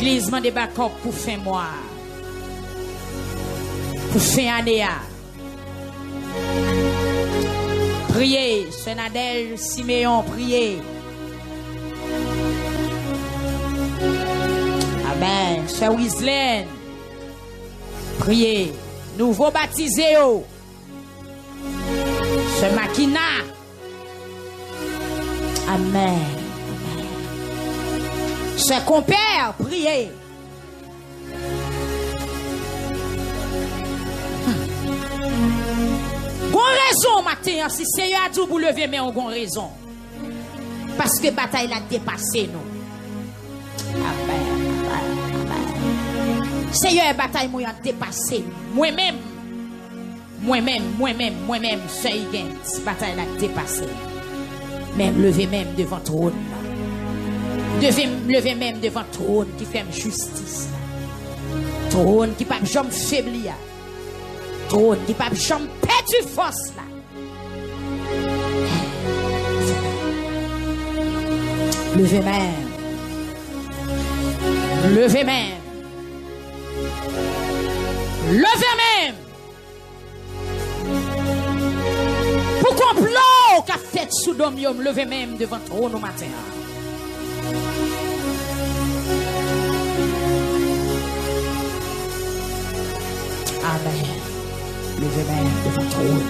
L'église m'a débarqué pour fin mois. Pour fin année. Priez, Sœur Nadèle, Siméon, priez. Amen. Sœur Wislaine, priez. Nouveau baptisé. Sœur Makina. Amen. Sœur Compère, priez. Gon raison matin, si Seigneur a dit pour lever, mais on gon raison. Parce que bataille a dépassé nous. Amen. Seigneur, bataille moi a dépassé. Moi-même, Sœur Higgins, bataille a dépassé. Même lever même devant trône. Lever même devant trône qui fait justice. Trône qui pas jamais faiblir. Trône qui pas jamais perdre force là. Levez même. Levez même. Levez même. Pour complot qu'a fait Sodome, levez même devant trône au matin. Amen. Levez même devant trône.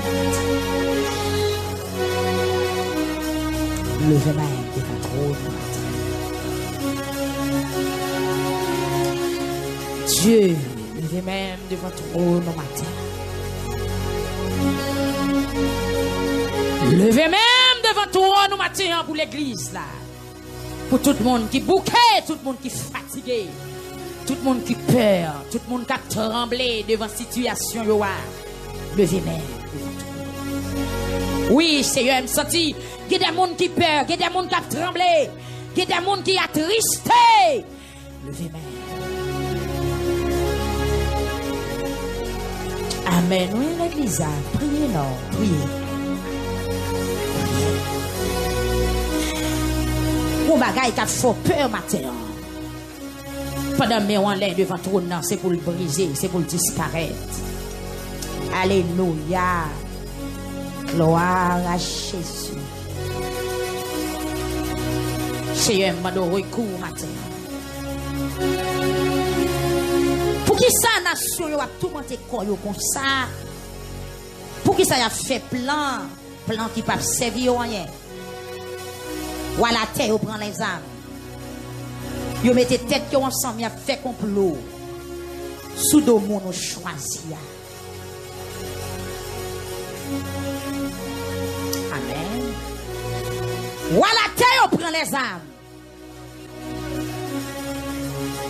Levez même devant trône. Dieu, levez même devant trône au matin. Levez même devant trône au matin pour l'église là. Pour tout le monde qui bouquet, tout le monde qui fatigué. Tout le monde qui peur, tout le monde qui a tremblé devant la situation. Levez même. Oui, Seigneur, me senti. Il y a des gens qui peur, il y a des gens qui a tremblé, il y a des gens qui a tristé. Levez même. Amen. Oui, l'église, priez, non, priez. Mon bagage qui a fait peur matin. Pendant mes en l'air devant tout le monde, c'est pour le briser, c'est pour le disparaître. Alléluia. Gloire à Jésus. Seigneur, m'a donné recours matin. Pour qui ça, nation, a tout monté comme ça? Pour qui ça a fait plan qui ne peut servir rien? Ou à la terre, on prend les âmes. Yo mettez tête que ensemble, y a fait complot. Sous de mon choisi. Amen. Ou à la terre, on prend les âmes.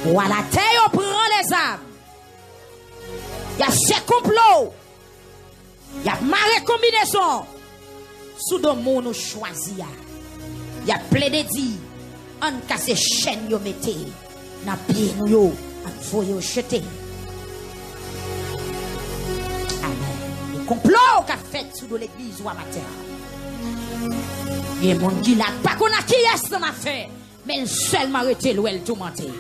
Ou à la terre, on prend les âmes. Y a fait complot. Y a maré combinaison. Sous de mon choisi. Y a plaidé dit. On casse chaîne yo mettez na pied nous yo on faut yo jeter. Amen. Le complot qu'a fait sous l'église ou à matin. Il y a monde qui l'a pas qu'on a qui est dans affaire mais seulement arrêté l'ouel tout monter.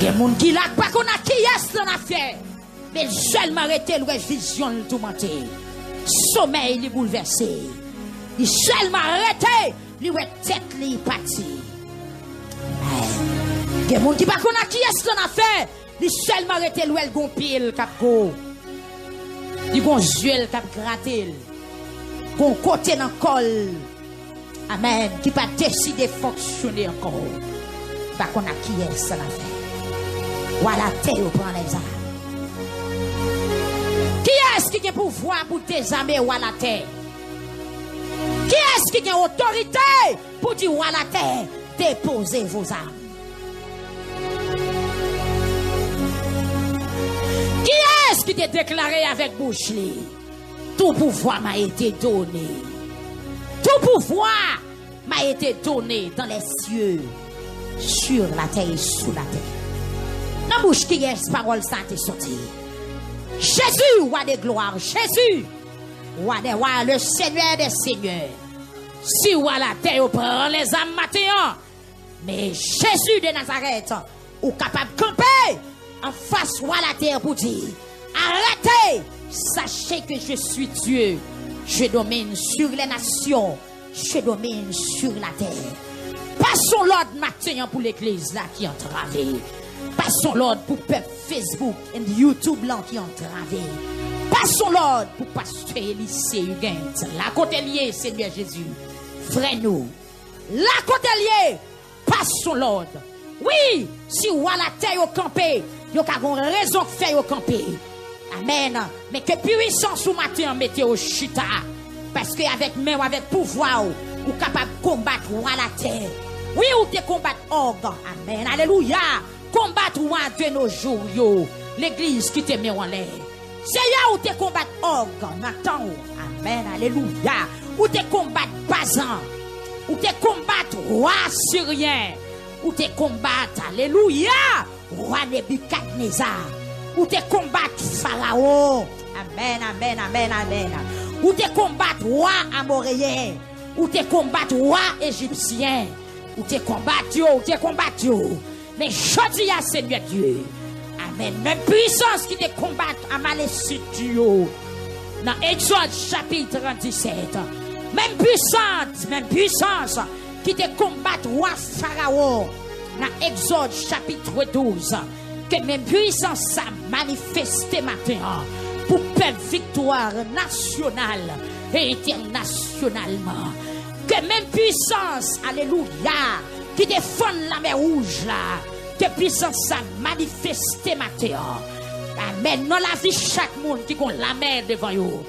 Il y a monde qui l'a pas qu'on a qui est dans affaire mais seulement arrêté l'ouel vision tout monter. Sommeil li bouleversé. Il seulement arrêté lui ouais tête li parti. Il y a des gens qui ne savent pas qui est-ce qu'on a fait. Ils seulement arrêté l'ouel gon pile cap go. Ils gon juel cap gratter. Gon côté dans col. Amen. Qui pas décider fonctionner encore. Pas qu'on a qui est-ce qu'on a fait. Voilà terre prend les armes. Qui est-ce qui a pouvoir pour désarmer ou à la terre? Qui est-ce qui a autorité pour dire à la terre, déposez vos armes? Qui est-ce qui t'a déclaré avec bouche? Tout pouvoir m'a été donné. Tout pouvoir m'a été donné dans les cieux, sur la terre et sous la terre. Dans la bouche qui est parole ça t'est sorti. Jésus, roi de gloire, Jésus, roi des rois, le Seigneur des seigneurs. Si ou à la terre, prend les âmes matin, Mais Jésus de Nazareth, ou capable de camper en face à la terre pour dire, arrêtez, sachez que je suis Dieu. Je domine sur les nations, je domine sur la terre. Passons l'ordre matin pour l'église là qui est entravée. Passons l'ordre pour peuple Facebook et YouTube là qui est entravé. Passons l'ordre pour pasteur Élysée Huguette. La côté liée, Seigneur Jésus. Frère nous. La côté liée. Passons l'ordre. Oui, si ou à la terre au campé, il y a une raison de faire au campé. Amen. Mais que puissance ou matin mettez au chita. Parce qu'avec même avec pouvoir, ou capable de combattre ou à la terre. Oui, ou te combattre orgue. Amen. Alléluia. Combattre ou de nos jours, yo. L'église qui te met en l'air. C'est là où te combattre orgue. Nathan. Amen. Alléluia. Ou te combattre Bazan. Ou te combattre roi syrien. Ou te combattre. Alléluia. Roi Nebuchadnezzar. Ou te combattre Pharaon. Amen, amen, amen, amen. Ou te combattre roi amoréen. Ou te combattre roi égyptien. Ou te combattre yo, ou te combattre yo. Mais je dis à Seigneur Dieu. Amen. Même puissance qui te combattre à malécite yo. Dans Exode chapitre 17. Même puissance qui te combattre roi Pharaon. Dans Exode chapitre 12. Que même puissance ça manifesté maintenant pour faire victoire nationale et internationalement. Que même puissance, alléluia, qui défend la mer rouge là, que puissance ça manifesté maintenant. Amen. Dans la vie de chaque monde qui a la mer devant eux.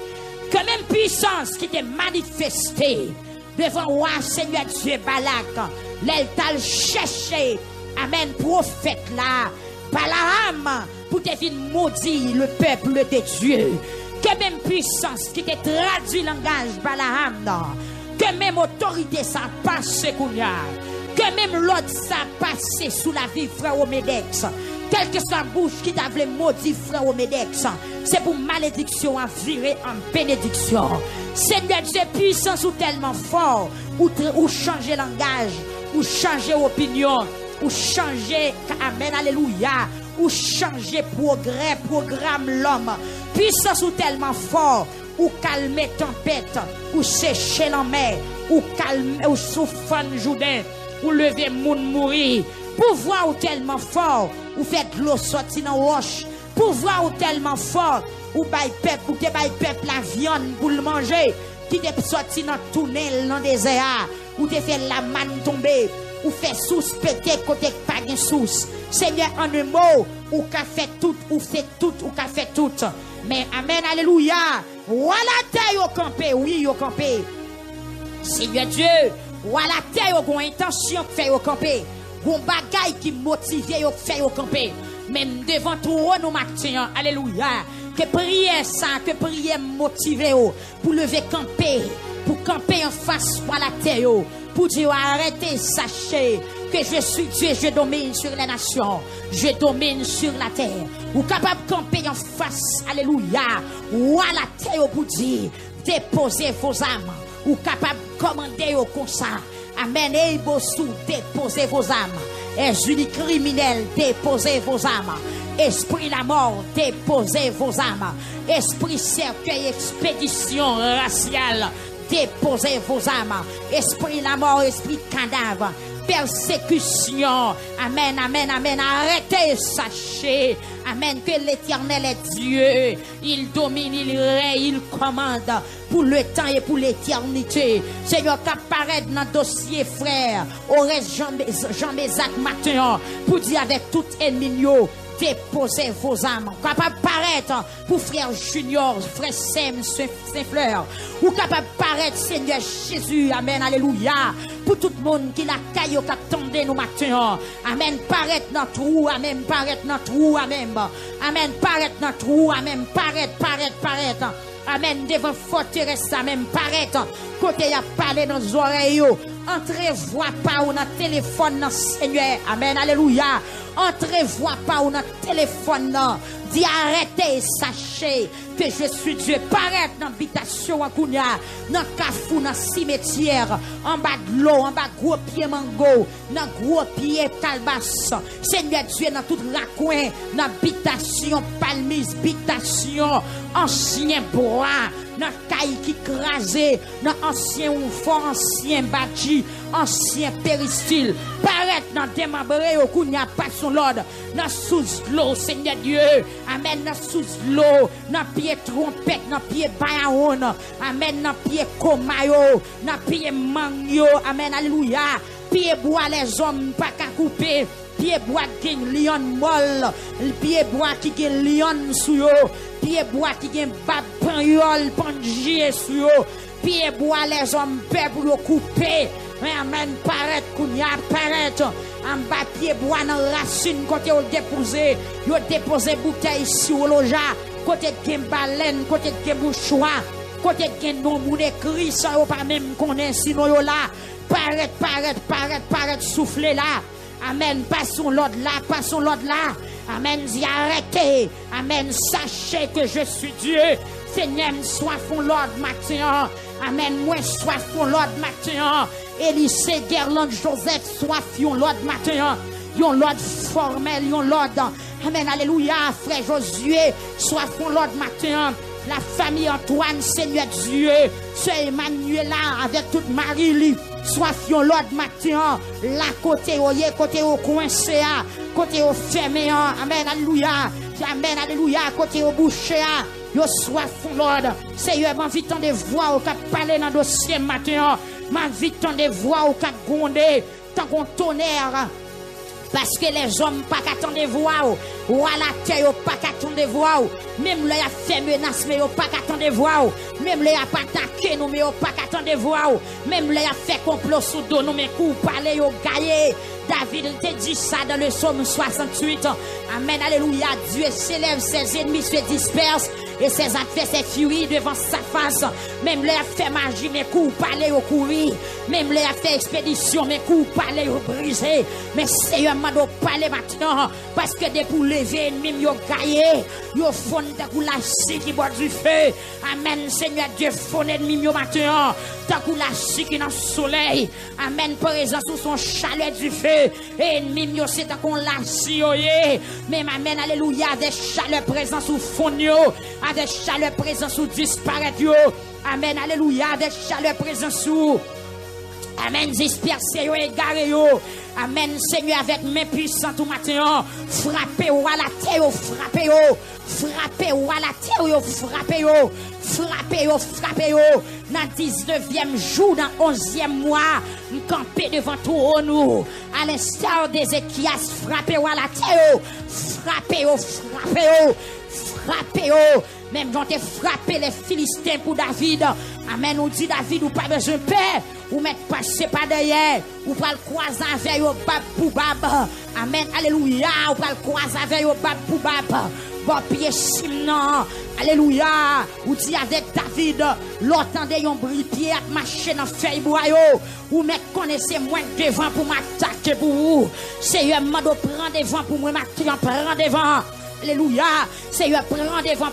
Que même puissance qui t'est manifestée devant roi Seigneur Dieu Balak, l'eltal cherché, amen, prophète là. Balaam pour te venir maudire le peuple de Dieu. Que même puissance qui te traduit le langage Balaam, que même autorité ça passe que même l'autre ça passe sous la vie frère Omédex. Quelle que soit bouche qui t'a voulu maudire frère Omédex, c'est pour malédiction à virer en bénédiction. Seigneur Dieu puissance ou tellement fort ou changer langage, ou changer opinion, ou changer, amen, alléluia, ou changer programme l'homme. Puissance ou tellement fort, ou calmer tempête, ou sécher la mer, ou calmer, ou souffler Jourdain, ou lever moun mourir. Pouvoir ou tellement fort, ou faire de l'eau sortir dans roche. Pouvoir ou tellement fort, ou bail peuple, ou te bail peuple la viande pour le manger, qui te sorti dans le tunnel, dans le désert, ou te fait la manne tomber. Ou fait sous pété côté pas de sous. Seigneur, en un mot, ou qu'a fait tout, ou fait tout, ou qu'a fait tout. Mais amen, alléluia. Voilà terre au campé, oui, au campé. Seigneur Dieu, voilà terre au intention de faire au campé. Ou bagaille qui motive au faire au campé. Même devant tout nous matin, alléluia. Que prière ça, que prière motiver pour lever camper, pour camper en face à la terre. Pour dire arrêtez, sachez que je suis Dieu, je domine sur les nations, je domine sur la terre. Ou capable de camper en face, alléluia, ou à la terre pour dire déposez vos âmes. Ou capable de commander au conseil. Amen. Et bossou, déposez vos âmes. Esprit criminel, déposez vos âmes. Esprit la mort, déposez vos âmes. Esprit cercueil, expédition raciale. Déposez vos âmes. Esprit la mort, esprit cadavre. Persécution. Amen, amen, amen. Arrêtez, sachez. Amen, que l'Éternel est Dieu. Il domine, il règne, il commande pour le temps et pour l'éternité. Seigneur, qu'apparaît dans le dossier, frère. Au reste, Jean-Mézac matin, pour dire avec tout ennemi, déposez vos âmes. Capable de paraître pour frère Junior, frère Sem, Saint-Fleur. Ou capable de paraître, Seigneur Jésus. Amen, alléluia. Pour tout le monde qui la caille, qui attendait nous matin. Amen, paraître dans trou. Amen, paraître dans trou. Amen. Amen, paraître dans trou. Amen, paraître. Amen, devant forteresse. Amen, paraître. Côté y a parlé dans les oreilles. Entrez-voix pas ou dans téléphone, Seigneur. Amen, alléluia. Entrez-voix pas ou dans téléphone. Dis arrêtez, sachez que je suis Dieu. Paraître dans l'habitation à Kounia, dans Kafou, dans cimetière, en bas de l'eau, en bas de gros pied mango, dans gros pied calbas. Seigneur Dieu, dans tout raccoin, dans l'habitation palmise, habitation, ancien bois, dans caille qui crasé, dans ancien oufant, ancien bâti, ancien péristyle. Paraître dans démembré au Kounia, pas son l'ordre, dans sous l'eau, Seigneur Dieu. Amen, dans sous l'eau, dans pied trompette, dans pied bayaon, amen, dans pied komayo, dans pied mangyo, amen, alléluia. Pied bois les hommes pas qu'à couper, pied bois qui lion molle, pied bois qui lion sous yo, pied bois qui bab panyol panjier sous yo, pied bois les hommes peuple yo couper. Amen, paraître kounya, paraître en bas pied bois dans racine côté au déposer, yo déposer bouteille sur loja, côté de baleine, côté de mouchoir, côté de non moun écrit ça yo pas même connaît sinon yo là. Paraître, souffler là. Amen, passons l'ordre là. Amen, y arrêtez. Amen, sachez que je suis Dieu. Seigneur, soifons l'ordre matin. Amen, moi soifons l'ordre matin. Élysée, Guerlain, Joseph, soifions l'ordre matin. Yon l'ordre formel, yon l'ordre. Amen, alléluia, frère Josué, soifons l'ordre matin. La famille Antoine, Seigneur Dieu, Sœur Emmanuela avec toute Marie-Lie, soifions l'ordre matin, la côté au coincé, côté au fermé, amen, alléluia, côté au bouché, yo soifions l'ordre. Seigneur, m'invite des voix au cap parler dans le dossier matin, m'invite des voix au cap gronder, tant qu'on tonnerre. Parce que les hommes pas qu'attendre voix ou à la terre pas qu'attendre voix même là y a fait menace mais pas qu'attendre voix même là y a pas attaqué nous mais pas qu'attendre voix même là y a fait complot sous dos nous mais coup parler yo gagné. David te dit ça dans le psaume 68. Amen, alléluia. Dieu s'élève, ses ennemis se dispersent et ses adversaires fuient devant sa face. Même là a fait magie mais coup parler au courir, même là a fait expédition mais coup parler au briser. Mais Seigneur m'a parler maintenant parce que des pour lever ennemi yo gagné, yo fond de coup la scie qui boit du feu. Amen, Seigneur Dieu fond ennemi yo maintenant tant que la scie qui dans le soleil. Amen, présent sous son chalet du feu. Ennemi yo c'est tant qu'on la scie même amen, alléluia, des chaleurs présents sous fond yo, des chaleurs présents sous disparaître yo. Amen, alléluia, des chaleurs présents sous amen, disperser yo, égaré yo. Amen, Seigneur, avec mes puissants tout matin, frappez ou à la terre, frappez ou à la terre, frappez ou. Dans le 19e jour, dans le 11e mois, nous campons devant tout nous. À l'instar d'Ézéchias, frappez ou à la terre, frappez ou. Même quand tu frappé les Philistins pour David. Amen, nous dit David, ou pas besoin de paix. Ou mettre passer par derrière. Ou pas le croiser avec au bab pour bab. Amen, alléluia. Ou pas le croiser avec au bab pour bab. Bon pied simnon. Alléluia. Ou dit avec David, l'autant de yon bripier à marcher dans feuille boyo. Ou mettre connaissez moins devant pour m'attaquer pour vous. Seigneur, m'a de prendre devant pour moi, prendre devant. Alléluia. Seigneur, prends devant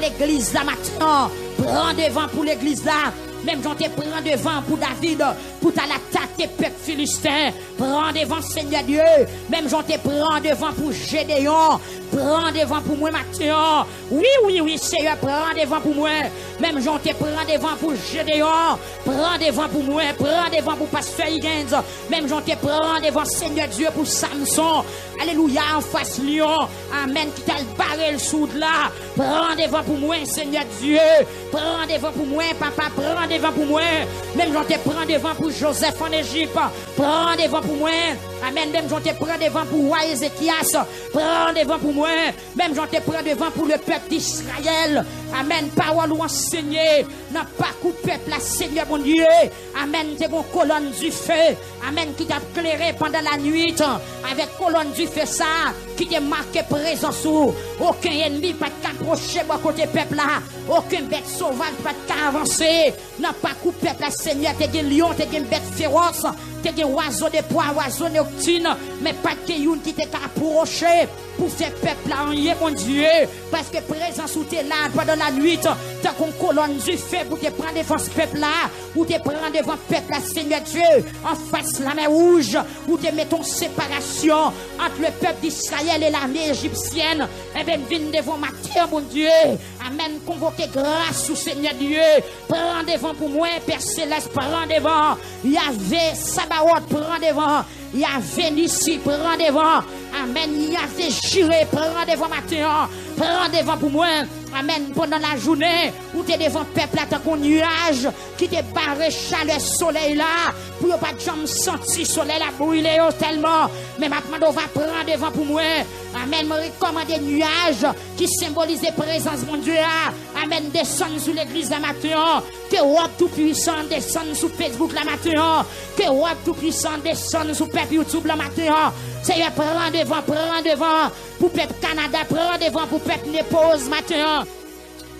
l'église là maintenant. Prends devant pour l'église là. Même quand tu prends devant pour David, pour l'attaquer peuple philistin. Prends devant Seigneur Dieu. Même quand tu prends devant pour Gédéon. Prends devant pour moi maintenant. Oui, Seigneur, prends devant pour moi. Même quand tu prends devant pour Gédéon. Prends devant pour moi. Prends devant pour Pasteur Higgins. Même quand tu prends devant Seigneur Dieu pour Samson. Alléluia, en face lion. Amen, qui t'a barré le soude là. Prends devant pour moi, Seigneur Dieu. Prends devant pour moi, papa. Prends devant pour moi. Même quand tu prends devant pour Joseph en Égypte. Prends devant pour moi. Amen, même quand tu prends devant pour roi Ézéchias. Prends devant pour moi. Même quand tu prends devant pour le peuple d'Israël. Amen, parole ou enseigner. N'a pas coupé peuple, la Seigneur mon Dieu. Amen, t'es bon colonne du feu. Amen, qui t'a éclairé pendant la nuit. Avec colonne du feu ça. Qui t'a marqué présence ou. Aucun ennemi pas t'approcher à côté peuple là. Aucun bête sauvage pas t'avancer. N'a pas coupé peuple, la Seigneur. T'es des lions, t'es des bêtes féroces. T'es des oiseaux de poids, oiseaux nocturnes. Mais pas de qui t'est approché. pour faire peuple en rien, mon Dieu, parce que présence où t'es là pendant la nuit, tant qu'on colonne du feu pour te prendre devant ce peuple là, ou te prendre devant le peuple là, Seigneur Dieu, en face la mer rouge, ou te mettons séparation entre le peuple d'Israël et l'armée égyptienne, et bien viens devant ma terre, mon Dieu, amen, convoquer grâce au Seigneur Dieu, prends devant pour moi, Père Céleste, prends devant, Yahvé, Sabaoth, prends devant, Yahvé Nissi, prends devant, amen, Yahvé Jireh, prends devant ma terre, prends devant pour moi, amen, pendant la journée, où tu es devant le peuple, là, tant nuage, qui te barre chaleur soleil là, pour pas de jambes sentir soleil là, brûler tellement, mais maintenant, on va prendre devant pour moi, amen, me recommander nuages, qui symbolise la présence, mon Dieu, amen, descendre sur l'église la matin, que Roi tout-puissant descende sur Facebook la matin, que Roi tout-puissant descende sur peuple YouTube la matin, Seigneur, prends devant, pour peuple Canada, prends devant, pour peuple Népose matin,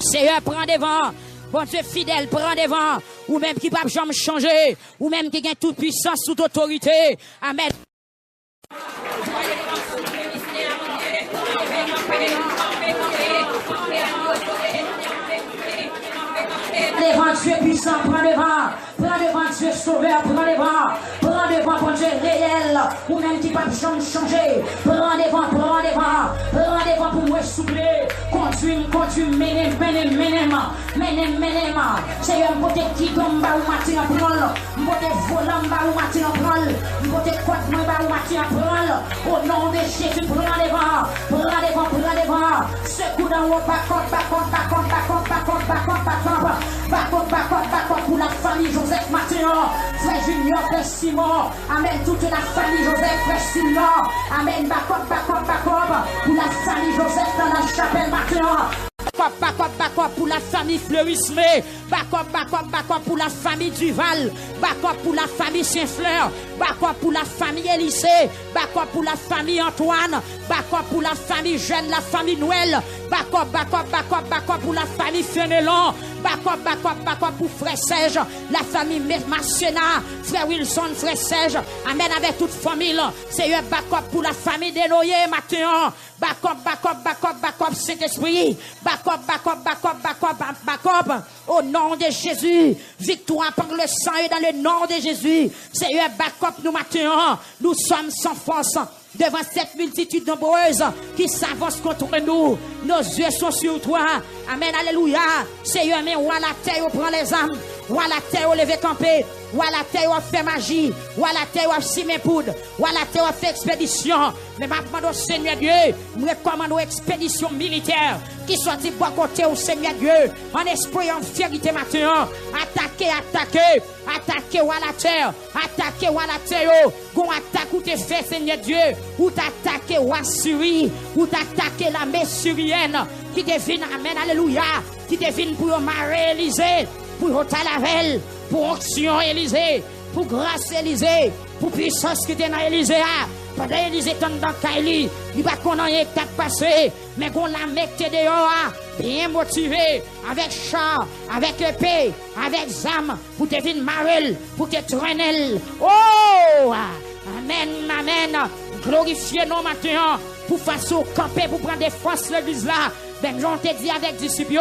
Seigneur, prends devant, bon Dieu fidèle, prends devant, ou même qui ne peut jamais changer, ou même qui a toute puissance, toute autorité, amen. Devant Dieu puissant, prends devant Dieu sauveur, prends devant bon Dieu réel, ou même qui pas jamais changer, prends devant pour moi souffler, conduis, menem, Seigneur, m'pote qui tombe ou matin à prendre, m'pote volant ou matin à prendre, m'pote quoi de moi ou matin à prendre, au nom de Jésus, prends devant, secoue dans le backup pour la famille Joseph Matéon, frère Junior, frère Simon, amen, toute la famille Joseph, frère Simon, amen, backup pour la famille Joseph dans la chapelle Matéon. Backup pour la famille Fleurismé, backup pour la famille Duval, backup pour la famille Saint-Fleur, backup pour la famille Élysée, backup pour la famille Antoine, backup pour la famille Jeanne, la famille Noël, backup pour la famille Fenelon, backup pour frère Serge, la famille Marcena, frère Wilson, frère Serge, amen, avec toute famille, c'est un backup pour la famille Desnoyers, Matéon, backup, Saint-Esprit, backup, au nom de Jésus, victoire par le sang et dans le nom de Jésus, c'est un backup nous Matéon, nous sommes sans force, devant cette multitude nombreuse qui s'avance contre nous, nos yeux sont sur toi, amen, alléluia, Seigneur, mais roi la terre, prend les âmes, roi la terre, au lever campé, roi la terre, fait magie, roi la terre, simé poudre, roi la terre, fait expédition, mais maintenant, au Seigneur Dieu, nous recommandons expédition militaire, qui soit dit bon côté au Seigneur Dieu, en esprit, en vérité maintenant, attaquer roi la terre, gon attaque ou te fait Seigneur Dieu, ou t'attaquer roi Syrie, ou t'attaquer l'armée syrienne, qui devine, amen, alléluia, qui devine pour marrer Élysée, pour Talavel, pour onction Élysée, pour grâce Élysée, pour puissance qui était dans Élysée. Pendant Élysée tombe dans Kaili, il va qu'on ait qu'à passer, mais qu'on la mette dehors, bien motivé, avec char, avec épée, avec zam, pour te venir marrer, pour te traîner. Oh! Amen. Glorifiez nos matins, pour faire au camper, pour prendre des forces l'église là. Ben, j'en t'ai dit avec disciples,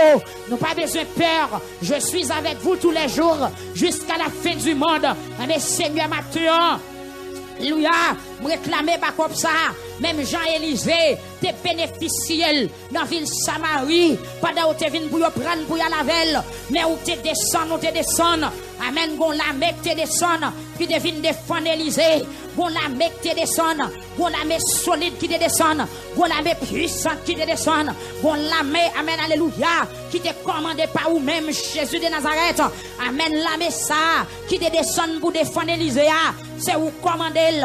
nous pas besoin de peur. Je suis avec vous tous les jours, jusqu'à la fin du monde. Mais Seigneur Matin, alléluia, me réclamer pas comme ça. Même Jean-Élisée, t'es bénéficiel dans la ville Samarie. Pendant où t'es venu pour prendre pour y aller la veille. Mais où t'es descend. Amen, gon la mec t'es descend. Qui devine défendre Élysée. Gon la mec t'es descend. Gon la mec solide qui te descend. Gon la mec puissante qui te descend. Gon la mec, amen, alléluia, qui te commandé par ou même Jésus de Nazareth. Amen, la mec ça, qui te descend pour défendre Élysée. C'est où commander,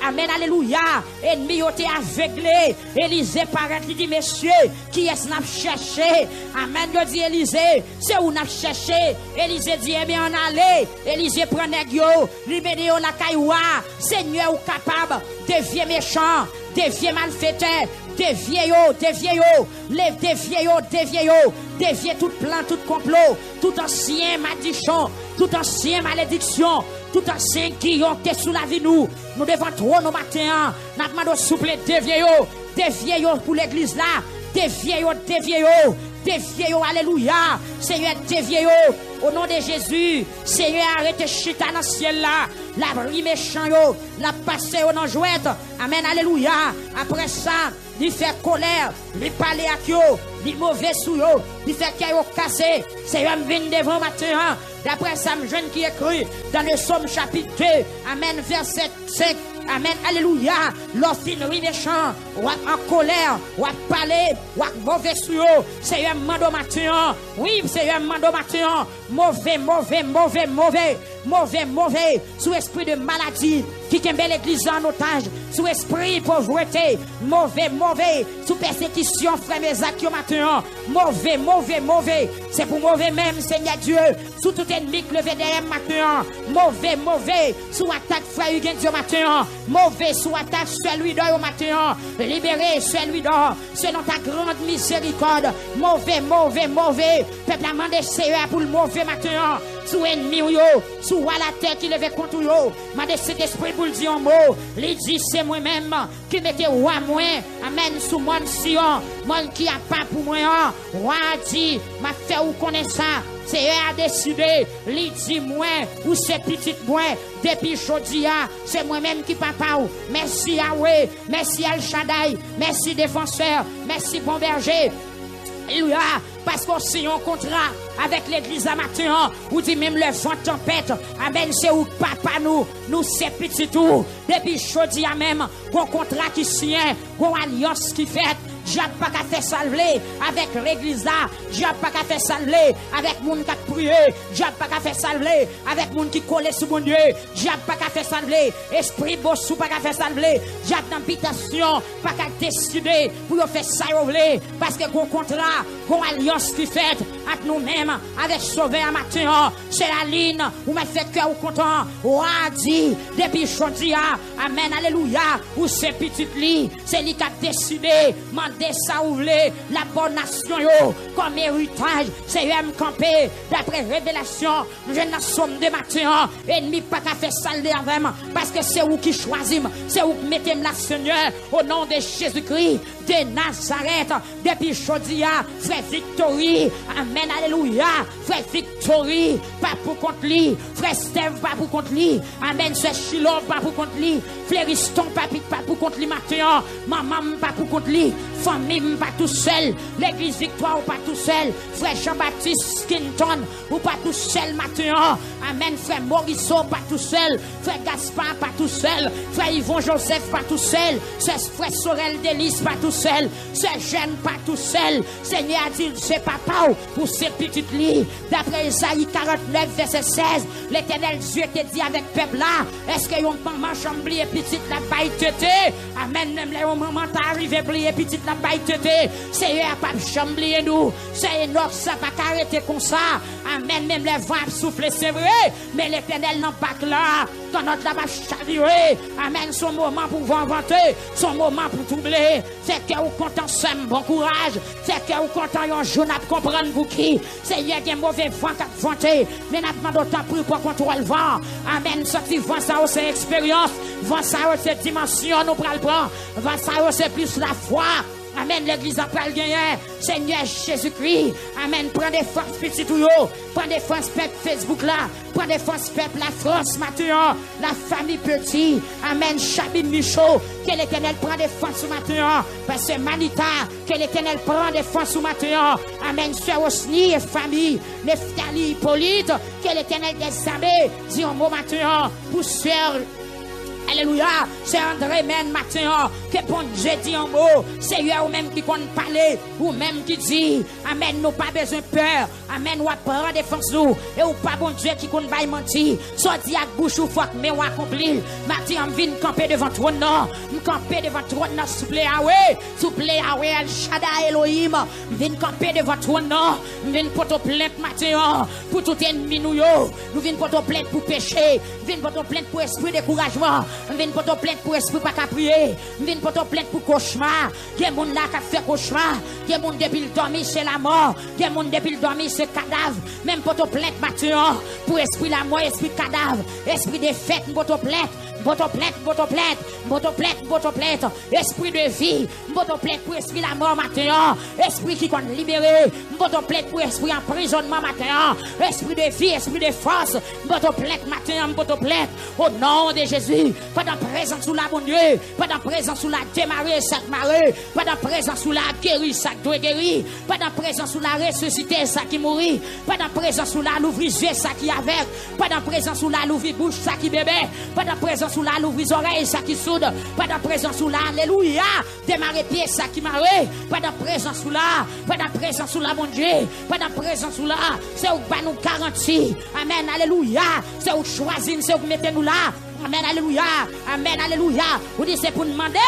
amen, alléluia. Ennemi ont été aveuglé. Élisée paraît, il dit, messieurs, qui est-ce n'a cherché? Amen, je dis Élisée, c'est où n'a cherché? Élisée dit, eh bien, on allait. Élisée prenait yo, libéré la cailloua. Seigneur, ou capable, dévier méchant, dévier malfaiteur, dévier dévier tout plan, tout complot, tout ancien madichon, Toute ancienne malédiction, tout ancien qui est sous la vie nous devons trop nos matins, nous demandons souple dévier pour l'église là, dévier, alléluia, Seigneur, dévier au nom de Jésus, Seigneur, arrêtez chita dans le ciel là, la bri méchant yo, la passer au non jouette, amen, alléluia, après ça, il fait colère, il parle à yo, il mauvais sous yo, il fait qu'il yo cassé, Seigneur, vient devant matin, d'après ça, jeune qui écrit dans le Somme chapitre 2, amen, verset 5, amen, alléluia, lorsqu'il rit méchant, ou en colère, ou à parler, ou à mauvais sous yo, Seigneur, mando matin, oui, Seigneur, mando matin, mauvais, sous esprit de maladie, qui kembe l'église en otage, sous esprit pauvreté, mauvais, sous persécution, frère mes actes matin, mauvais, c'est pour mauvais même, Seigneur Dieu, sous tout ennemi que levé derrière matin, mauvais, sous attaque frère Hugues Dieu matin, mauvais, sous attaque celui d'or au matin, libéré celui d'or, selon ta grande miséricorde, mauvais, peuple a demandé Seigneur pour le mauvais matin, sous ennemi ou yo, sous à la terre qui levait contre yo, m'a de cet esprit pour le dire en mot, il dit c'est moi-même qui mettez roi moi, amen, sous mon Sion, mon qui a pas pour moi, roi dit, m'a fait ou connaît ça, c'est eux à décider, il dit moi, ou c'est petit moi, depuis Chodia, c'est moi-même qui papa ou, merci Yahweh, merci El Shaddai, merci défenseur, merci bon berger, alléluia, parce qu'on signe un contrat avec l'église à matin, ou dit même le vent tempête, amen, c'est où papa nous c'est petit tout, depuis Chodia même, un contrat qui signe, une alliance qui fait, j'ai pas qu'à faire salver avec l'église là, j'ai pas qu'à faire salver avec moun qui a prié, j'ai pas qu'à faire salver avec moun qui collé sous mon Dieu, j'ai pas qu'à faire salver esprit bossou pas qu'à faire salver, j'ai d'invitation pas qu'à décider pour faire ça parce que qu'on contrat, qu'on alliance qui fait avec nous-mêmes avec sauver un matin, c'est la ligne où m'a fait cœur content, ou a dit depuis Chodia, amen, alléluia, ou c'est petite lit, c'est lui qui a décidé, ça ouvre la bonne nation yo, comme héritage, c'est eux camper d'après révélation, je n'en somme de matin, ennemi pas qu'à faire salder avec parce que c'est vous qui choisit, c'est vous qui mettez la Seigneur au nom de Jésus-Christ de Nazareth, depuis Chodia, frère Victory, amen, alléluia, frère Victory, pas pour contre lui, frère Steve, pas pour contre lui, amen, frère Chilo, pas pour contre lui, frère Riston, pas pour contre lui matin, maman, pas pour contre lui, famille, pas tout seul, l'église Victoire, ou pas tout seul, frère Jean-Baptiste Skinton, ou pas tout seul matin, amen, frère Morisseau, pas tout seul, frère Gaspard, pas tout seul, frère Yvon Joseph, pas tout seul, frère Sorel Délice, pas tout seul, c'est jeune, pas tout seul, Seigneur a dit, c'est papa pour ces petites lits, d'après Isaïe 49, verset 16, l'éternel Dieu te dit avec peuple là, est-ce que yon maman chamblier petite la baille tété, amen, même les moments t'arrive plier petite la baille tété, c'est eux à pas chamblier nous, c'est Enoch, ça va arrêter comme ça, amen, même les vents souffler, c'est vrai, mais l'éternel n'en pas là, quand notre la va chavirer, amen, son moment pour vous inventer, son moment pour troubler, c'est que vous content sème, bon courage, c'est que vous content yon jour n'a comprendre pour qui, c'est y'a un mauvais vent qui a vanté, mais n'a pas d'autant plus pour contrôler le vent, amen, ce qui vent ça c'est expérience, vent ça c'est dimension, nous prenons le prend, vent ça c'est plus la foi, amen, l'église a pas le gagner, Seigneur Jésus-Christ, amen, prends des forces petit tout yo, prends des forces peuple Facebook là, prends des forces peuple la France matin, la famille petit, amen, Chabine Michaud, que l'éternel prend des forces matin, parce que Manita, que l'éternel prend des forces matin, amen, Sœur Osni et famille, Neftali Hippolyte, que l'éternel des armées, dit un mot matin, pour Sœur alléluia, c'est André men matin, que bon Dieu dit en mot, c'est eux ou même qui compte parler, ou même qui dit, amen, nous pas besoin de peur, amen, ou à prendre défense nous, et ou pas bon Dieu qui compte pas mentir, soit dit à bouche ou faut mais ou accompli, matin, on vient camper devant toi, non, camper devant toi, non, souple Yahweh, El Shaddai Elohim, vient camper devant toi, non, vient pour te plainte matin, pour tout ennemi nous, nous vient pour te plainte pour péché, vient pour te plainte pour esprit de découragement, M'vin pour te plaindre pour esprit pas qu'à prier. M'vin pour te plaindre pour cauchemar. Y'a moun là qui fait cauchemar. Y'a moun depuis le dormir c'est la mort. Y'a moun depuis le dormir c'est cadavre. Même pour te plaindre maintenant pour esprit la mort, esprit cadavre, esprit de fête, pour te plaindre. Esprit de vie, pour esprit la mort maintenant, esprit qui compte libérer, pour esprit emprisonnement maintenant, esprit de vie, esprit de force, maintenant, au nom de Jésus, pas dans présence sous la mon Dieu, pas dans présence sous la démarrer, ça marrer, pas dans présence sous la guérir, ça doit guérir, pas dans présence sous la ressusciter, ça qui mourit, pas dans présence sous la l'ouvrir ça qui avec, pas dans présence sous la l'ouvrir bouche, ça qui bébé, pas dans présence sous la l'ouvrir oreilles, ça qui soude, pas dans présence sous la, alléluia, démarrer pied, ça qui marre, pas dans présence sous la, mon Dieu, pas dans présence sous la, c'est où nous garantit, amen, alléluia, c'est où choisir, c'est où mettez nous là. Amen, alléluia, amen, alléluia. Vous dites c'est pour nous demander,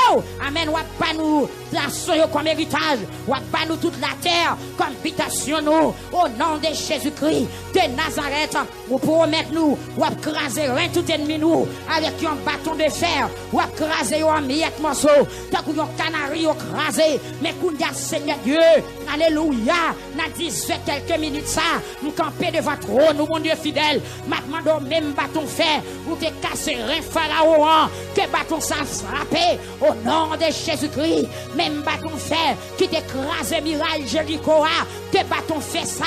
amen, ou pas nous la soyo comme héritage, ou pas nous toute la terre comme habitation nous, au nom de Jésus-Christ de Nazareth, ou pour mettre nous, ou craser rien tout ennemi nous, avec un bâton de fer, ou craser un miettes morceau, tant qu'on canari ou crasé, mais qu'on y a Seigneur Dieu, alléluia, n'a 18 quelques minutes ça, nous camper devant trône, nous mon Dieu fidèle, maintenant même bâton fer, ou te casser un pharaon, que bâton ça frappé, au nom de Jésus-Christ, même bâton fer, qui t'écrase miracle Jéricho, que bâton fait ça,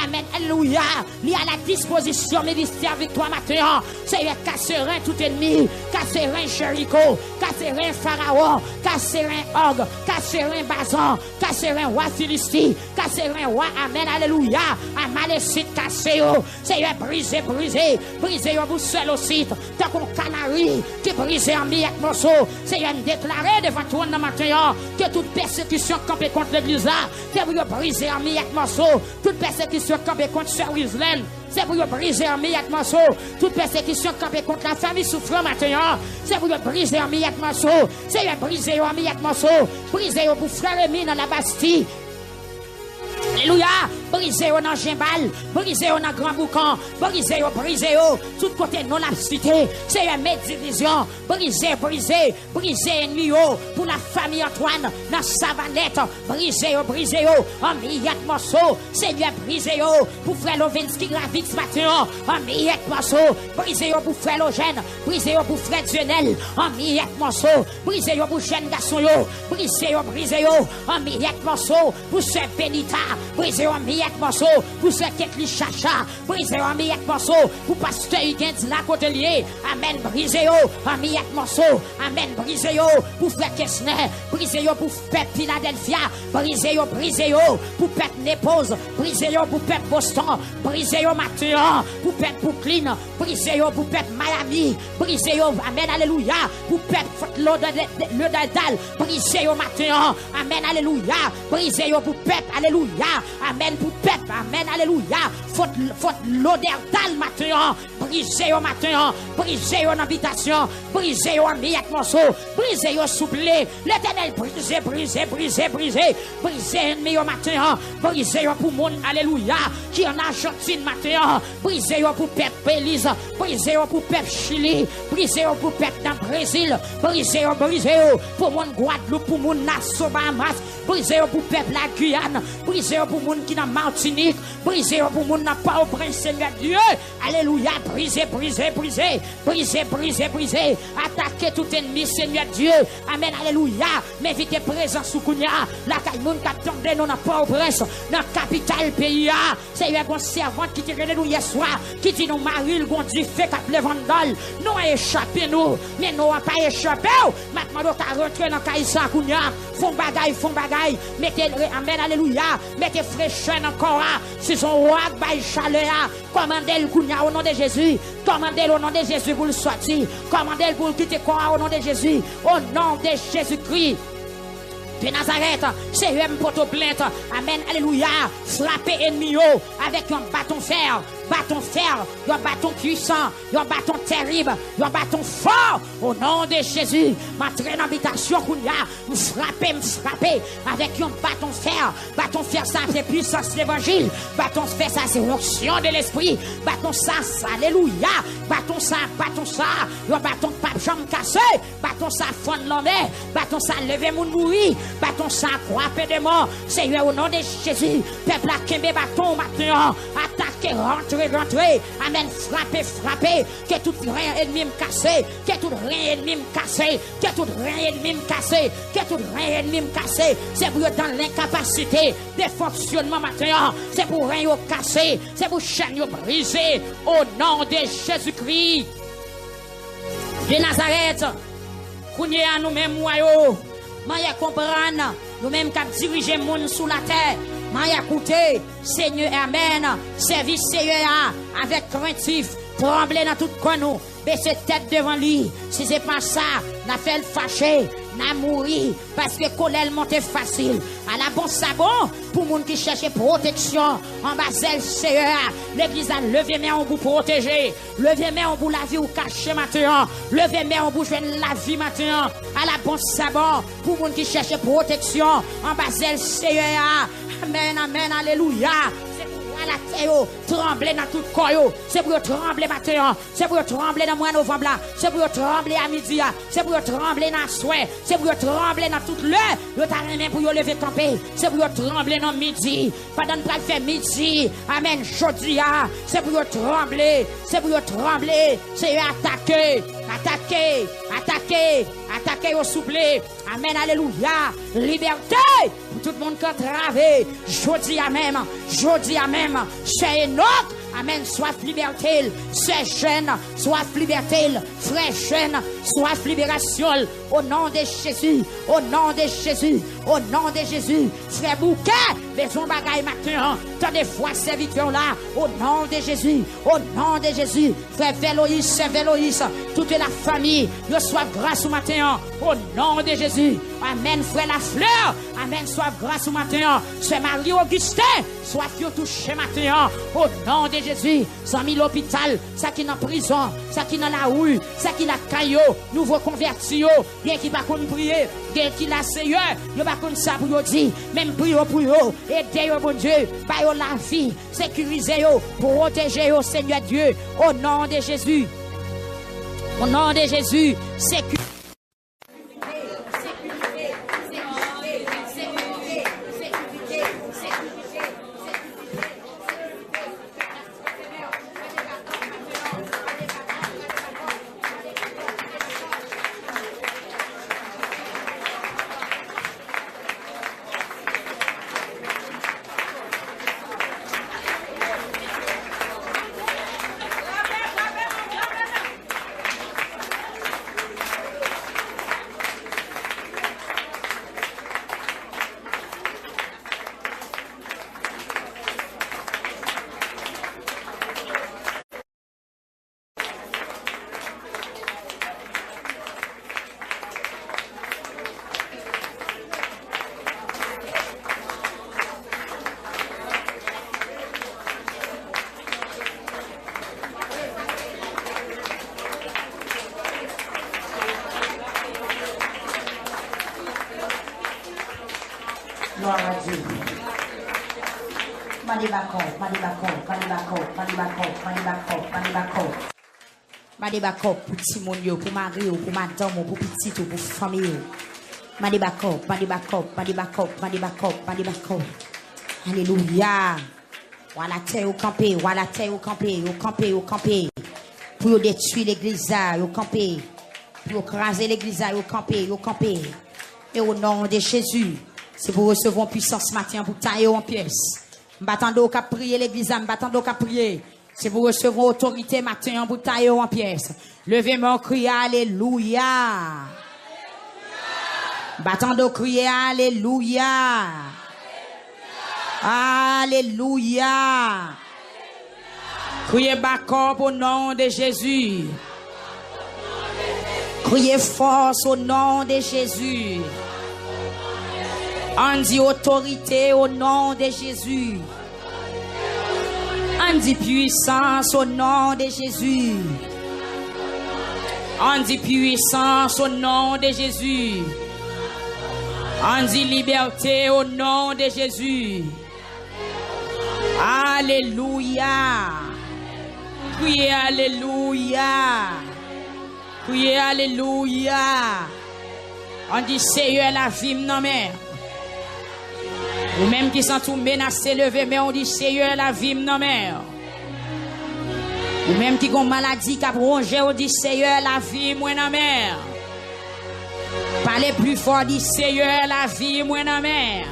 amen, alléluia, il y a la disposition ministère victoire maintenant, c'est casser un tout ennemi, casser un Jéricho, casser un pharaon, casser un og, casser un bazan, casser un roi Philistie, casser un roi, amen, alléluia, un malécite cassé, c'est brisé, au bout seul aussi, tant qu'on canari, qui brise en miettes morceaux, c'est déclaré devant toi dans matin, que toute persécution campée contre l'église là, c'est pour briser en miettes morceaux, toute persécution campée contre Sœur Islaine, c'est pour briser en miettes morceaux, toute persécution campée contre la famille souffrant maintenant, c'est pour briser en miettes morceaux, c'est briser en miettes morceaux, briser pour frère Rémi dans la Bastille. Alléluia, brisez-vous dans Gimbal, brisez-vous dans Grand Boucan, brisez-vous, tout côté non la cité, c'est une division, brisez ennemi pour la famille Antoine, dans Savanette, brisez-vous, en miettes morceaux, Seigneur, brisez-vous, pour frère Lovinski Gravit ce matin, en miettes morceaux, brisez-vous pour frère Logène, brisez-vous pour frère Dionel, en miettes morceaux, brisez-vous pour jeune garçon, brisez-vous, en miettes morceaux, pour ce Benita, brisez en miettes morceaux pour ce Ketli Chacha, brisez en miettes morceaux pour pasteur Higgins la Côtelier, amen, brisez en miettes morceaux, amen, brisez pour frère Kessner, brisez pour peuple Philadelphia, brisez pour peuple Népose, brisez pour peuple Boston, brisez matin pour peuple Brooklyn, brisez pour peuple Miami, brisez amen, alléluia, pour peuple Lauderdale, brisez matin, amen, alléluia, brisez pour peuple, alléluia, amen, pour peuple, amen, alléluia, faute Lauderdale matin, brisez au matin, brisez en habitation, brisez en miettes morceaux, brisez au soublé, l'éternel brisez ennemi au matin, brisez pour monde, alléluia, qui en Argentine matin, brisez pour peuple Belize, brisez pour peuple Chili, brisez pour peuple dans Brésil, brisez pour monde Guadeloupe, pour monde Nassau Bahamas, brisez pour peuple la Guyane, brisez pour monde qui dans Martinique, brisez pour monde dans Port-au-Prince, Seigneur Dieu, alléluia, brisez, attaquez tout ennemi, Seigneur Dieu, amen, alléluia, mais vite présent sous Kounia, la Kaimoun qui attendait nous dans Port-au-Prince, dans la capitale pays, c'est une servante qui te regarde nous hier soir, qui dit nous Marie, qu'on dit fait qu'à le vandal, nous a échappé nous, mais nous n'a pas échappé, maintenant nous t'as rentré dans Kaïsa Kounia, font bagaille, mettez, amen, alléluia, mettez fraîcheur encore, si son roi baille chaleur, commandez le Kounia au nom de Jésus, commandez au nom de Jésus pour le sortir, commandez pour le quitter quoi au nom de Jésus, au nom de Jésus-Christ de Nazareth, c'est pour te plainte, amen, alléluia, frappez ennemi avec un bâton fer, bâton fer, un bâton puissant, un bâton terrible, un bâton fort. Au nom de Jésus, m'entrer dans l'habitation qu'on y a, me frapper avec un bâton fer. Bâton fer, ça c'est puissance de l'évangile. Bâton fer, ça c'est l'onction de l'esprit. Bâton ça, alléluia. Bâton ça, un bâton pas jambe cassé. Bâton ça, fond l'homme. Bâton ça, lever mon mourir. Bâton ça, frapper des morts. Seigneur, au nom de Jésus, peuple a kembe bâton maintenant. Attaquer, rentrer. Amen, frapper. Que tout rien ennemi me casse. Que tout rien ennemi me casse. Que tout rien ennemi me casse. Que tout rien ennemi me casse. C'est pour dans l'incapacité de fonctionnement maintenant. C'est pour rien casser. C'est pour chaîne briser. Au nom de Jésus-Christ. De Nazareth. Kounye à nous-mêmes, moyo. Maya comprendre. Nous-mêmes qui dirigeons le monde sous la terre. Maya écouter. Seigneur, amen. Service Seigneur avec craintif. Trembler dans tout coin nous. Baisser tête devant lui. Si c'est pas ça, n'a fait le fâcher. N'a mourir. Parce que colère monte facile. À la bon sabon. Pour les gens qui cherchent protection. En bas, Seigneur. L'église a levé main en bout protéger. Levé main en bout la vie ou cacher maintenant. Levé main en bout jouer la vie maintenant. À la bon sabon. Pour les gens qui cherchent protection. En bas, Seigneur. Amen, amen, alléluia. La terre, trembler dans tout corps, c'est pour trembler maintenant, c'est pour trembler dans le mois de novembre, c'est pour trembler à midi, c'est pour trembler dans le soir, c'est pour trembler dans toute l'heure, le terrain pour lever camper, c'est pour trembler dans midi, pendant que faire midi, amen, jeudi, c'est pour trembler, c'est attaquer au souple, amen, alléluia, liberté, pour tout le monde qui a travaillé, jeudi à même, chez Enoch, amen, soif liberté, c'est jeune, soif liberté, frère jeune, soif libération, au nom de Jésus, frère Bouquet, besoin bagaille maintenant, tant de fois serviteur là, au nom de Jésus, frère Véloïs, toute la famille, reçoit grâce au matin, au nom de Jésus, amen, frère La Fleur, amen, soif grâce au matin, c'est Marie-Augustin, soif touché matin, au nom de Jésus, sans mis l'hôpital, ça qui est en prison, ça qui est dans la rue, ça qui est la caillou, nouveau converti, bien qui va qu'on prier, bien qui la Seigneur, il va qu'on ça pour dire, même prier pour eux, aider bon Dieu, par la vie, sécuriser eux, protéger eux, Seigneur Dieu, au nom de Jésus, sécuriser. Gloire à Dieu. Madibako pour petit monde, pour mari, pour madame, pour petit, pour famille. Madibako. Alléluia. Voilà terre au campé, au campé. Pour détruire l'église, au campé. Pour craser l'église, au campé. Et au nom de Jésus, c'est pour recevoir puissance matin pour tailler en pièces. M'attendons qu'à prier l'église, c'est pour recevoir autorité matin pour tailler en pièces. Levez-moi, crier alléluia. M'attendons crier alléluia. Alléluia. Criez bas au nom de Jésus. Criez force au nom de Jésus. On dit autorité au nom de Jésus. On dit puissance au nom de Jésus. On dit puissance au nom de Jésus. On dit liberté au nom de Jésus. Alléluia. Criez alléluia. Criez alléluia. On dit Seigneur la vie non mais. Ou même qui sont tout menacés lever mais on dit Seigneur la vie non mais. Ou même qui ont maladie qui a rongé on dit Seigneur la vie moi non mais. Parlez plus fort dit Seigneur la vie moi non mais.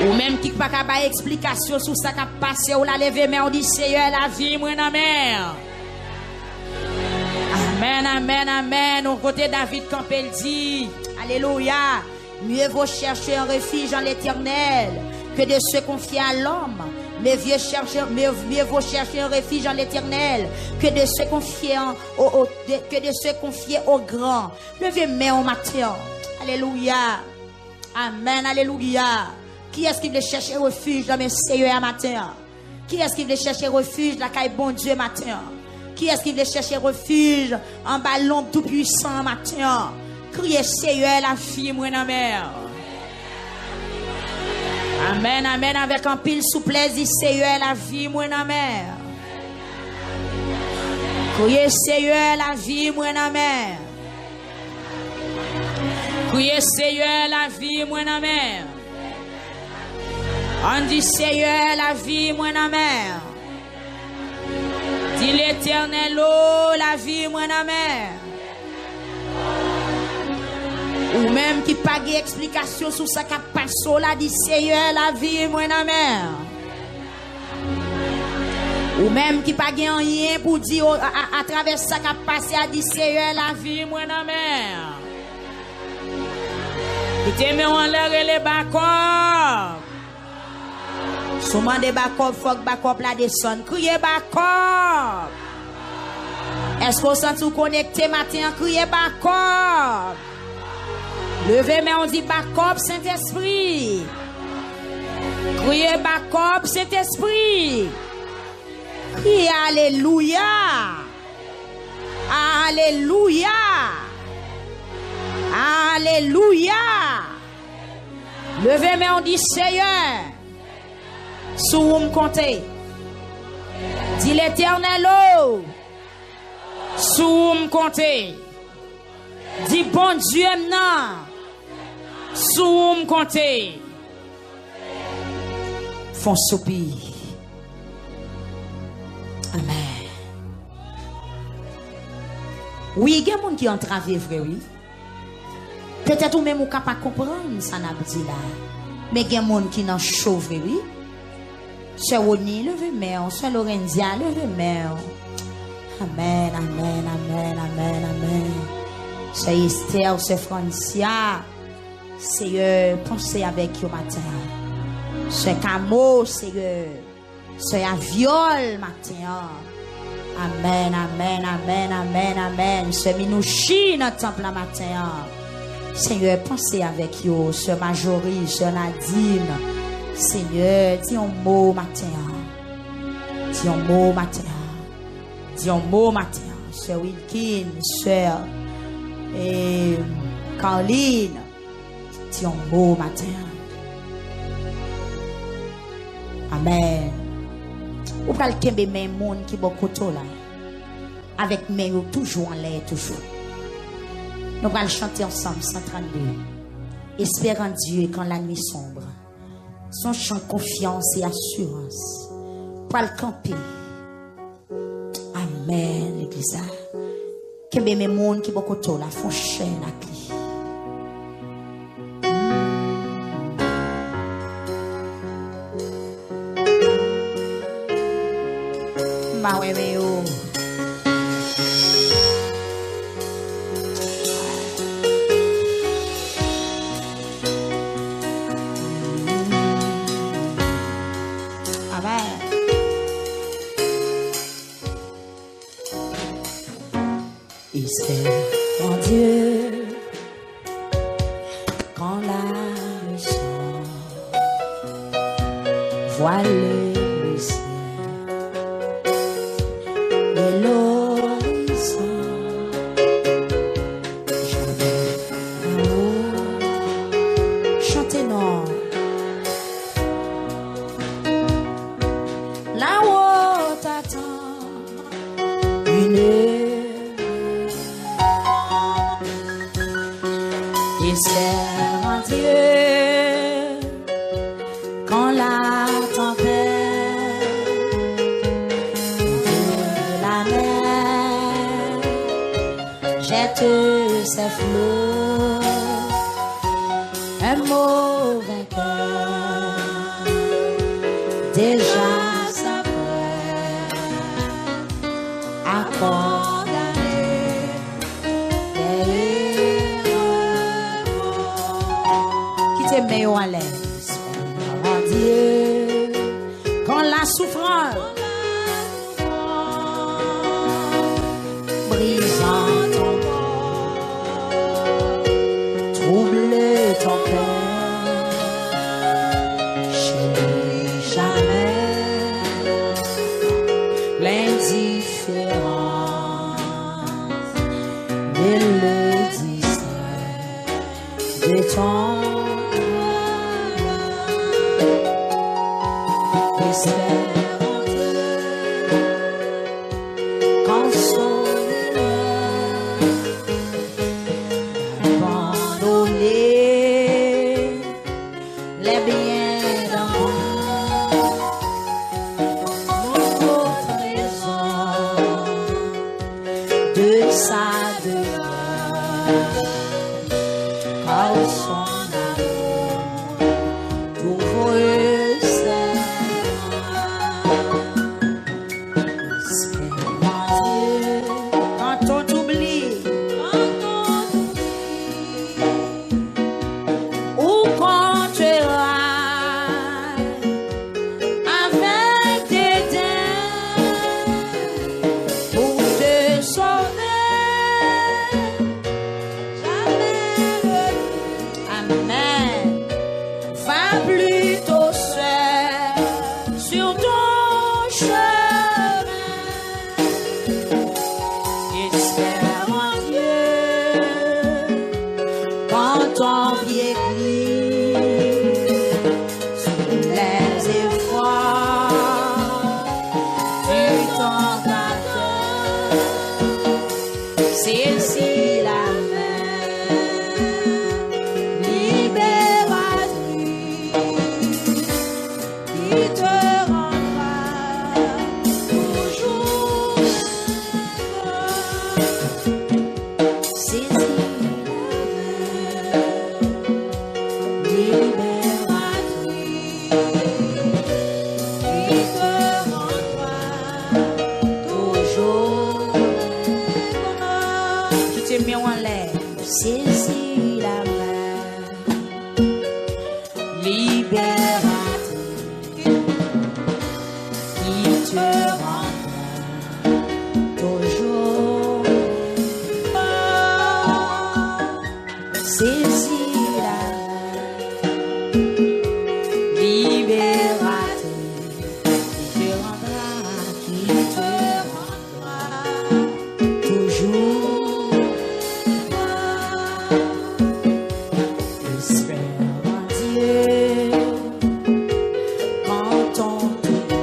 Ou même qui pas capable explication sur ça qui a passé ou la lever mais on dit Seigneur la vie moi non mais. Amen, amen, amen. Au côté David Campbell dit, alléluia, mieux vaut chercher un refuge en l'Éternel que de se confier à l'homme. Mieux vaut chercher un refuge en l'Éternel que de se confier au grand. Levez main au matin. Alléluia. Amen, alléluia. Qui est-ce qui veut chercher refuge dans mes seigneurs matin? Qui est-ce qui veut chercher refuge dans la caille bon Dieu matin? Qui est-ce qui veut chercher refuge en ballon tout puissant matin? Criez Seigneur la fille moi dans mer. Amen, amen, avec un pile souplesse, dit Seigneur la vie moi dans mer. Criez Seigneur la vie moi dans mer. Criez Seigneur la vie moi dans mer. On dit Seigneur la vie moi dans mer. Dis l'Éternel oh la vie moi dans mer. Ou même qui pas d'explication sur ça qui passe là dit Seigneur la vie moi dans mer. Ou même qui pas rien pour dire à travers ça qui passe à dit Seigneur la vie moi dans mer. Qui te met en l'air les backup. Souvent des backup faut que backup la descende. Criez backup. Est-ce qu'on sent tout connecté matin? Criez backup. Levez mais on dit backup Saint-Esprit. Criez backup Saint-Esprit. Criez alléluia. Alléluia. Alléluia. Levez mais on dit Seigneur. Sous me compter. Dis l'Éternel oh. Sous me compter. Dis bon Dieu non. Sous me compter. Font soupir. Amen. Oui, il y a des gens qui ont travaillé vrai oui. Peut-être ou même ou capable comprendre ça n'a dit là. Mais il y a des gens qui n'ont chaud vrai oui. Sœur Oni, levez main. Sœur Lorenzia, levez main. Amen, amen, amen, amen, amen. Sœur Esther, Sœur Francia, Seigneur, pensez avec vous matin. Sœur Camo, Seigneur, Sœur Aviol matin. Amen, amen, amen, amen, amen. Sœur Minouchi, notre temple matin. Seigneur, pensez avec vous. Sœur Majorie, Sœur Nadine. Seigneur, dis un mot matin. Dis un mot matin. Dis un mot matin. Sœur Wilkin, Sœur Caroline. Dis un mot matin. Amen. Ou pral kembe men moun qui beaucoup là. Avec men yo toujours en l'air toujours. Nous allons chanter ensemble 132. Espérant Dieu quand la nuit sombre. Son chant confiance et assurance. Pour le camper. Amen, l'église. Kembe mes moun qui beaucoup là font chaîne à clé. Bah ouais mais oh. Espère en Dieu quand la nuit sombre, voile les là-haut t'attend une espère en Dieu quand la tempête de la mer jette ses flots, un mauvais cœur déjà s'apprête à condamner les qui t'aimait en l'aise en Dieu quand la souffrance brisant ton corps, trouble ton cœur, chéris jamais l'indifférence ne le distrait de ton espère en Dieu, console-le, abandonner les biens d'amour, notre raison de sa demeure, car son amour t'ouvre ses quand on t'oublie, ou quand tu railles avec dédain pour te sauver, jamais le Amen. Va plutôt seul sur ton chemin. Espère en Dieu quand ton pied glisse sous les efforts du tentateur. Saisis la main libératrice qui te rendra toujours. Saisis la main libératrice qui te rendra toujours. Tu t'es mis en l'air. Saisis la main libératrice qui te rendra toujours. Saisis la main libératrice qui te rendra toujours. Espère en Dieu quand on t'oublie,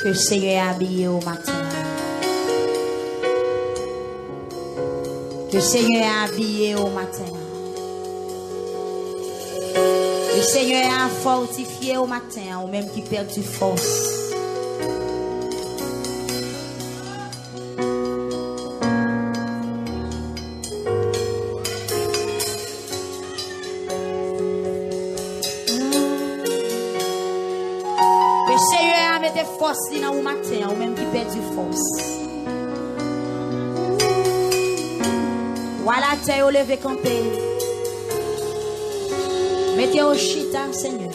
Que le Seigneur est habillé au matin. Que le Seigneur est habillé au matin. Le Seigneur est fortifié au matin, ou même qui perd du force. Force dans le matin, ou même qui perd du force. Voilà, terre au lever campé. Mettez au chita, Seigneur.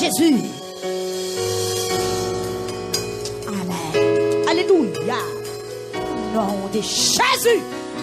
Jésus. Amen. Alléluia. Au nom de Jésus. Amen.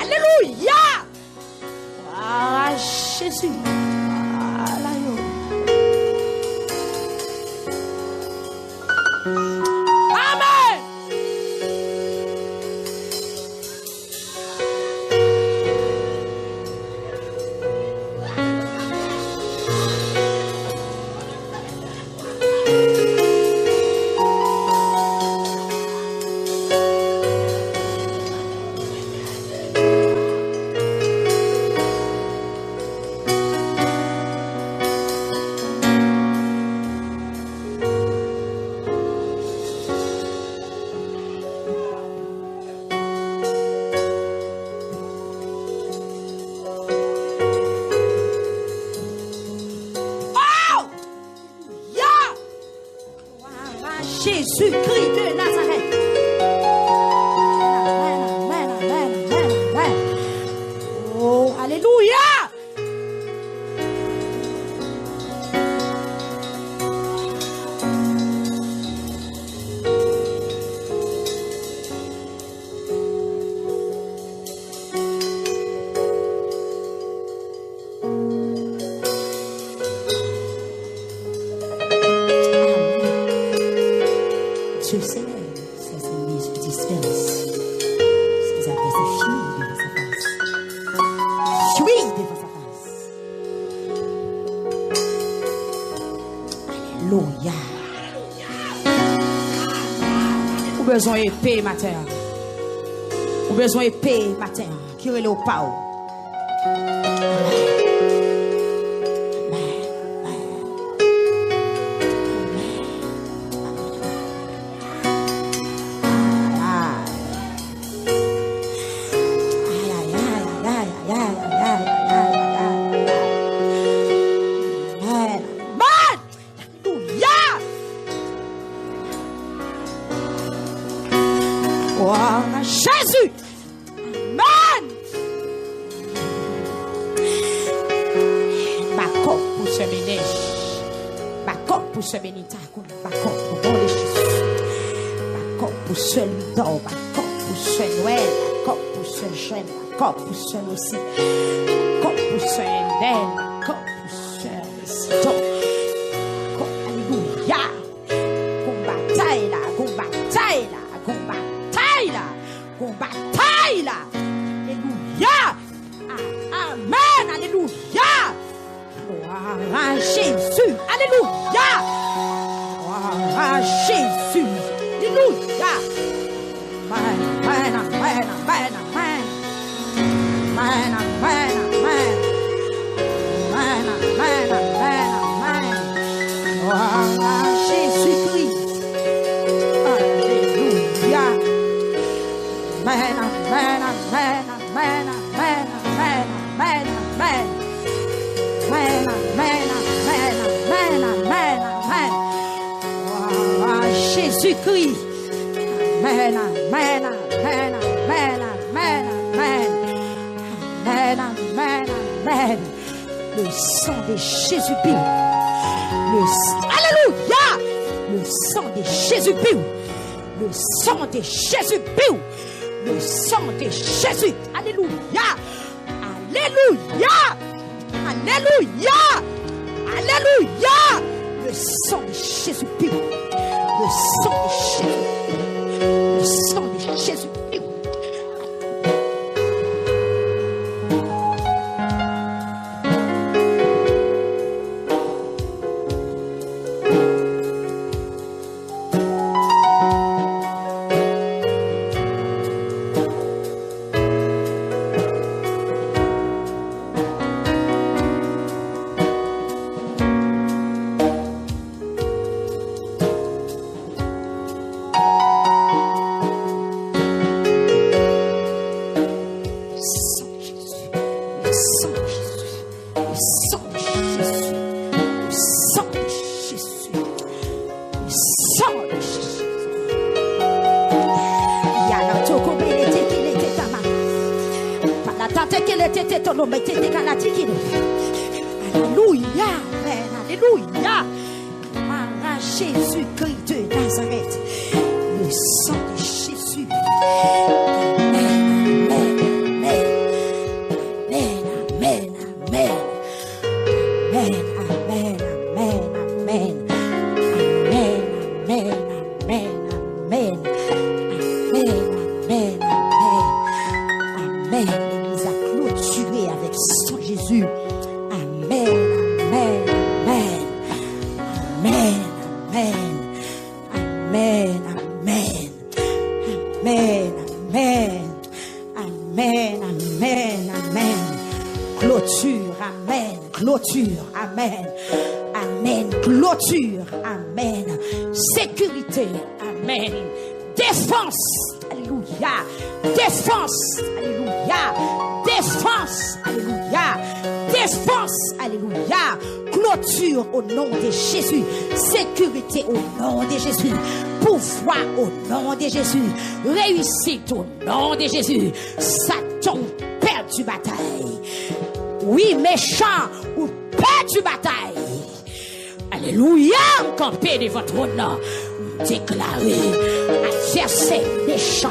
Alléluia. Jésus-Christ de Nazareth. Amen, amen, amen, amen. Oh, alléluia. Dieu sait, ses ennemis se dispersent. Ses adversaires fuient devant sa face. Fuient devant sa face. Alléluia. Ou besoin épée, ma terre. Ou besoin de paix matin, qui est le pao. Jésus. Amen. Bakop pour ce ménage. Bakop pour ce bénita. Bakop pour bon les Jésus. Bakop pour ce lidor. Bakop pour ce Noël. Bakop pour ce jeune. Bakop pour ce aussi. Bakop pour ce Endel. Bakop pour ce Sito. Alléluia. Combattaille là. Combattaille là. Combattaille là. Combattaille là. Alléluia. Amen. Alléluia. Gloire à Jésus. Alléluia. Gloire à Jésus. Alléluia. Amen. Amen. Amen. Amen. Amen. Amen. Amen. Amen. Amen. Amen. Amen. Amen. Gloire à Jésus-Christ. Alléluia. Amen, amen, amen, amen, amen, amen, amen, amen. Amen, amen, amen, amen, amen, amen. Oh, Jésus-Christ. Amen, amen, amen, amen, amen, amen. Amen, amen, amen. Le sang de Jésus-Christ. Alléluia. Le sang de Jésus-Christ. Le sang de Jésus-Christ. Le sang de Jésus. Alléluia. Alléluia. Alléluia. Alléluia. Le sang de Jésus-Christ. Le sang de Jésus. Le sang de Jésus-Christ. Alléluia, Amen, Alléluia. Marin Jésus-Christ de Nazareth, le sang de Jésus. Amen, amen, amen, amen, amen, amen, amen, amen, amen, amen, amen, amen, amen, amen, amen, amen. L'Église a clôturé avec sang Jésus. Amen, amen, amen, amen, amen, amen, amen, amen, amen, amen, amen, amen. Clôture, amen, clôture, amen, amen, clôture, amen. Sécurité, amen. Défense, alléluia. Défense, alléluia. Défense, alléluia. Défense, alléluia. Clôture au nom de Jésus. Sécurité au nom de Jésus. Pouvoir au nom de Jésus. Réussite au nom de Jésus. Satan perdu bataille. Oui, méchant ou perdu bataille. Alléluia. Campé devant votre nom. Déclaré adversaire méchant.